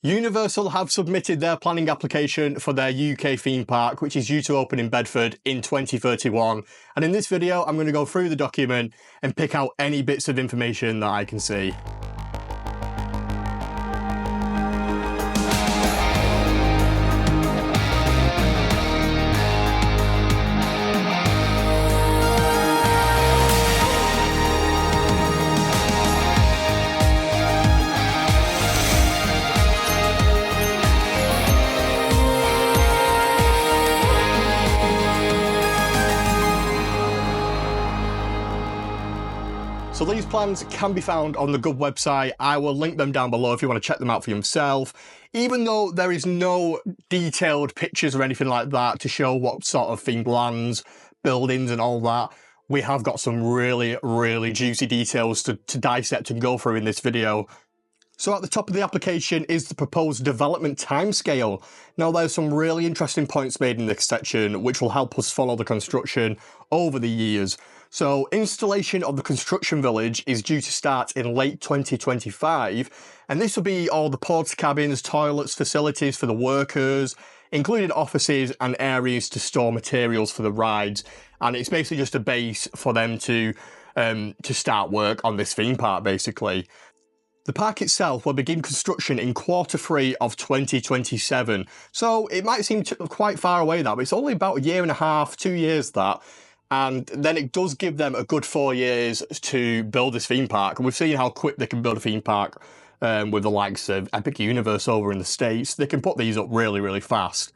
Universal have submitted their planning application for their UK theme park, which is due to open in Bedford in 2031. And in this video, I'm going to go through the document and pick out any bits of information that I can see. So these plans can be found on the Gov website. I will link them down below if you want to check them out for yourself. Even though there is no detailed pictures or anything like that to show what sort of themed lands, buildings and all that, we have got some really juicy details to dissect and go through in this video. So at the top of the application is the proposed development timescale. Now there's some really interesting points made in this section which will help us follow the construction over the years. So installation of the construction village is due to start in late 2025, and this will be all the porta cabins, toilets, facilities for the workers, including offices and areas to store materials for the rides. And it's basically just a base for them to start work on this theme park basically. The park itself will begin construction in Q3 of 2027. So it might seem quite far away that, but it's only about a year and a half, 2 years that. And then it does give them a good 4 years to build this theme park. And we've seen how quick they can build a theme park with the likes of Epic Universe over in the States. They can put these up really fast.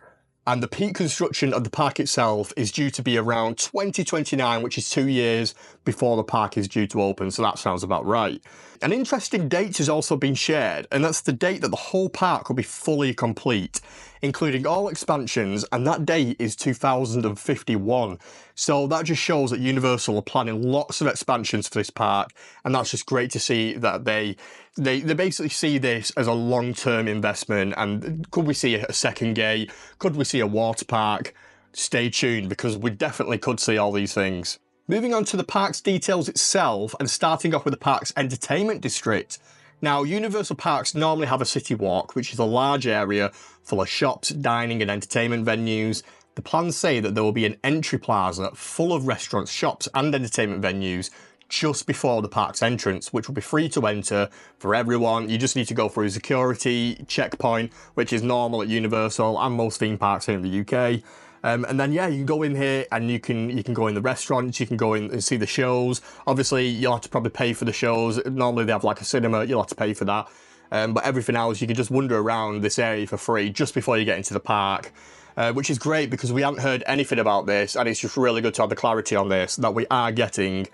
And the peak construction of the park itself is due to be around 2029, which is 2 years before the park is due to open. So that sounds about right. An interesting date has also been shared, and that's the date that the whole park will be fully complete, including all expansions, and that date is 2051. So that just shows that Universal are planning lots of expansions for this park, and that's just great to see that they basically see this as a long-term investment. And could we see a second gate? Could we see a water park? Stay tuned, because we definitely could see all these things. Moving on to the park's details itself, and starting off with the park's entertainment district. Now, Universal parks normally have a city walk, which is a large area full of shops, dining and entertainment venues. The plans say that there will be an entry plaza full of restaurants, shops and entertainment venues just before the park's entrance, which will be free to enter for everyone. You just need to go through a security checkpoint, which is normal at Universal and most theme parks here in the UK. And then, yeah, you can go in here and you can go in the restaurants, you can go in and see the shows. Obviously, you'll have to probably pay for the shows. Normally, they have like a cinema, you'll have to pay for that. But everything else, you can just wander around this area for free just before you get into the park, which is great because we haven't heard anything about this, and it's just really good to have the clarity on this, that we are getting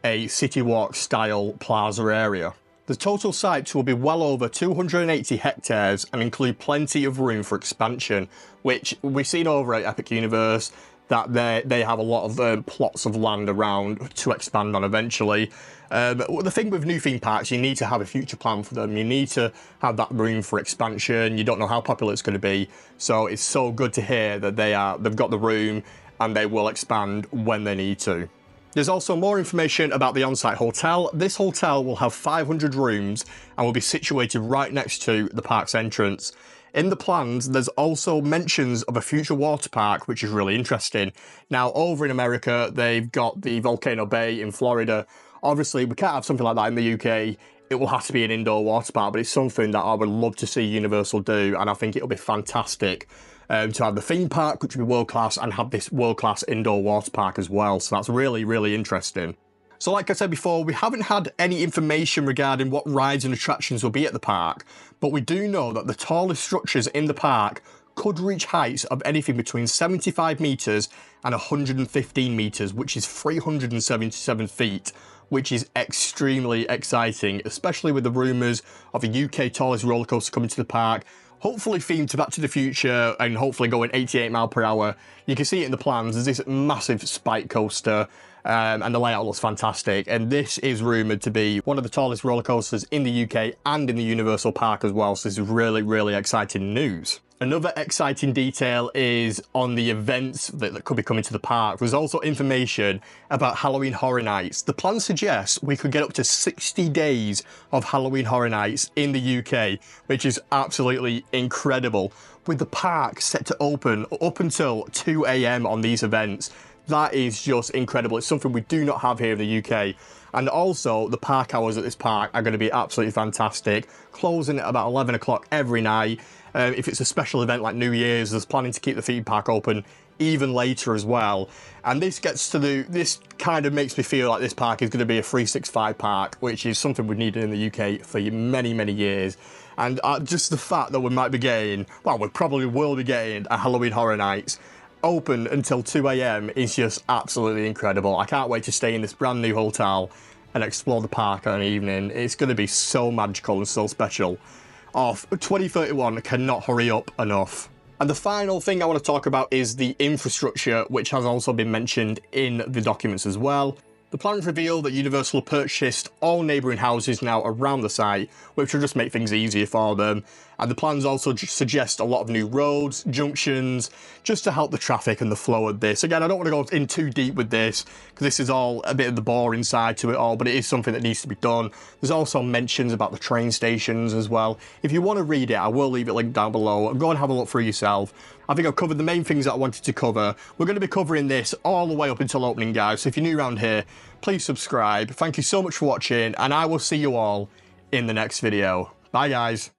a City Walk style plaza area. The total site will be well over 280 hectares and include plenty of room for expansion, which we've seen over at Epic Universe that they have a lot of plots of land around to expand on eventually. The thing with new theme parks, you need to have a future plan for them. You need to have that room for expansion. You don't know how popular it's going to be. So it's so good to hear that they've got the room and they will expand when they need to. There's also more information about the on-site hotel. This hotel will have 500 rooms and will be situated right next to the park's entrance. In the plans, there's also mentions of a future water park, which is really interesting. Now, over in America, they've got the Volcano Bay in Florida. Obviously, we can't have something like that in the UK. It will have to be an indoor water park, but it's something that I would love to see Universal do, and I think it'll be fantastic. To have the theme park, which would be world-class, and have this world-class indoor water park as well. So that's really interesting. So like I said before, we haven't had any information regarding what rides and attractions will be at the park, but we do know that the tallest structures in the park could reach heights of anything between 75 metres and 115 metres, which is 377 feet, which is extremely exciting, especially with the rumours of a UK tallest roller coaster coming to the park. Hopefully themed to Back to the Future and hopefully going 88 miles per hour. You can see it in the plans. There's this massive spike coaster and the layout looks fantastic. And this is rumoured to be one of the tallest roller coasters in the UK and in the Universal Park as well. So this is really exciting news. Another exciting detail is on the events that could be coming to the park. There's also information about Halloween Horror Nights. The plan suggests we could get up to 60 days of Halloween Horror Nights in the UK, which is absolutely incredible. With the park set to open up until 2 AM on these events, that is just incredible. It's something we do not have here in the UK. And also, the park hours at this park are going to be absolutely fantastic, closing at about 11 o'clock every night. If it's a special event like New Year's, there's planning to keep the theme park open even later as well. And this kind of makes me feel like this park is going to be a 365 park, which is something we've needed in the UK for many, many years. And just the fact that we might be getting, well, we probably will be getting a Halloween Horror Nights open until 2 AM is just absolutely incredible. I can't wait to stay in this brand new hotel and explore the park on an evening. It's going to be so magical and so special. 2031 cannot hurry up enough. And the final thing I want to talk about is the infrastructure, which has also been mentioned in the documents as well. The plans reveal that Universal purchased all neighbouring houses now around the site, which will just make things easier for them. And the plans also suggest a lot of new roads, junctions, just to help the traffic and the flow of this. Again, I don't want to go in too deep with this, because this is all a bit of the boring side to it all, but it is something that needs to be done. There's also mentions about the train stations as well. If you want to read it, I will leave it linked down below. Go and have a look for yourself. I think I've covered the main things that I wanted to cover. We're going to be covering this all the way up until opening, guys. So if you're new around here, please subscribe. Thank you so much for watching, and I will see you all in the next video. Bye, guys.